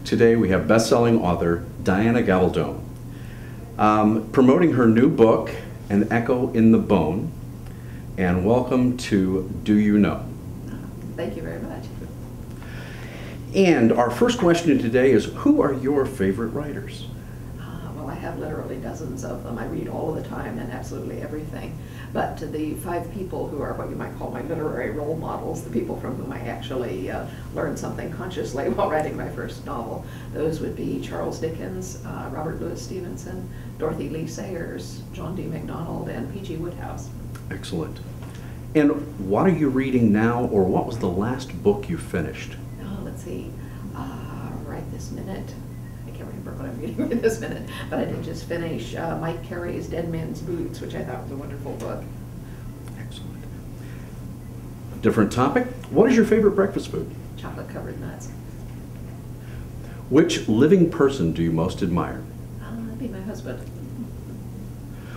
Today we have best-selling author Diana Gabaldon promoting her new book, An Echo in the Bone. And welcome to Do You Know? Thank you very much. And our first question today is, who are your favorite writers? Well, I have literally dozens of them. I read all of the time and absolutely everything. But the 5 people who are what you might call my literary role models, the people from whom I actually learned something consciously while writing my first novel, those would be Charles Dickens, Robert Louis Stevenson, Dorothy Lee Sayers, John D. MacDonald, and P.G. Wodehouse. Excellent. And what are you reading now, or what was the last book you finished? Oh, let's see. Right this minute. I can't remember what I'm reading right this minute, but I did just finish Mike Carey's Dead Man's Boots, which I thought was a wonderful book. Excellent. Different topic. What is your favorite breakfast food? Chocolate-covered nuts. Which living person do you most admire? That'd be my husband.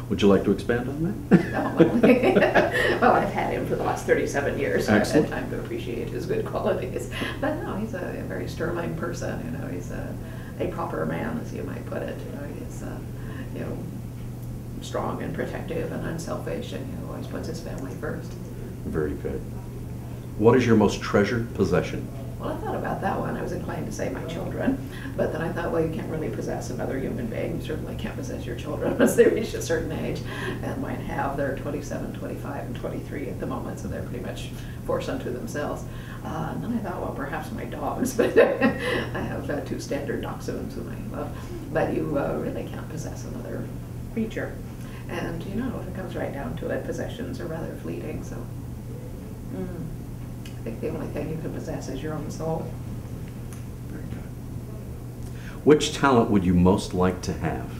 Would you like to expand on that? No, well, I've had him for the last 37 years, so Excellent. I've had time to appreciate his good qualities. But no, he's a very sterling person. You know, he's a proper man, as you might put it. You know, he's you know, strong and protective and unselfish, and always puts his family first. Very good. What is your most treasured possession? Well, I thought about that one. I was inclined to say my children, but then I thought, well, you can't really possess another human being. You certainly can't possess your children unless they reach a certain age. And mine have. They're 27, 25, and 23 at the moment, so they're pretty much forced unto themselves. And then I thought, well, perhaps my dogs, but I have 2 standard dachshunds whom I love. But you really can't possess another creature. And, you know, if it comes right down to it, possessions are rather fleeting, so... I think the only thing you can possess is your own soul. Very good. Which talent would you most like to have?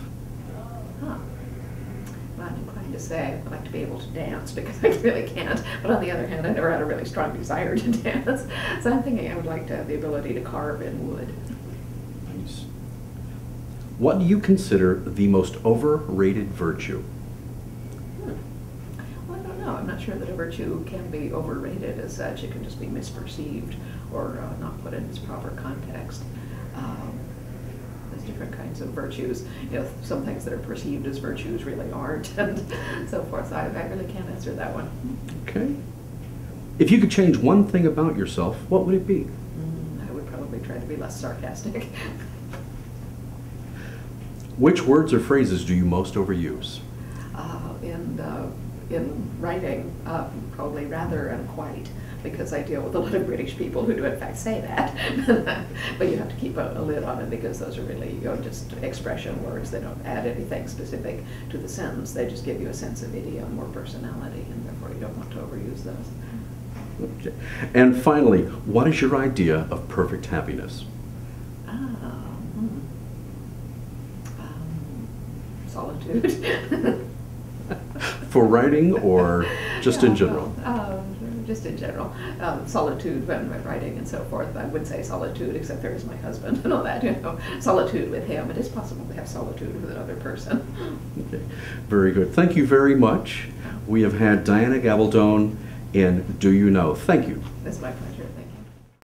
Well, I'm inclined to say I'd like to be able to dance, because I really can't. But on the other hand, I never had a really strong desire to dance. So I'm thinking I would like to have the ability to carve in wood. Nice. What do you consider the most overrated virtue? I'm not sure that a virtue can be overrated as such. It can just be misperceived or not put in its proper context. There's different kinds of virtues. You know, some things that are perceived as virtues really aren't, and so forth. So I really can't answer that one. Okay. If you could change one thing about yourself, what would it be? I would probably try to be less sarcastic. Which words or phrases do you most overuse? In writing, probably rather and quite, because I deal with a lot of British people who do in fact say that. But you have to keep a lid on it, because those are really, you know, just expression words. They don't add anything specific to the sentence. They just give you a sense of idiom or personality, and therefore you don't want to overuse those. Okay. And finally, what is your idea of perfect happiness? Solitude. For writing, or just in general? Just in general. Solitude when I'm writing and so forth. I would say solitude, except there is my husband and all that, you know. Solitude with him. It is possible to have solitude with another person. Okay. Very good. Thank you very much. We have had Diana Gabaldon in Do You Know? Thank you. It's my pleasure. Thank you.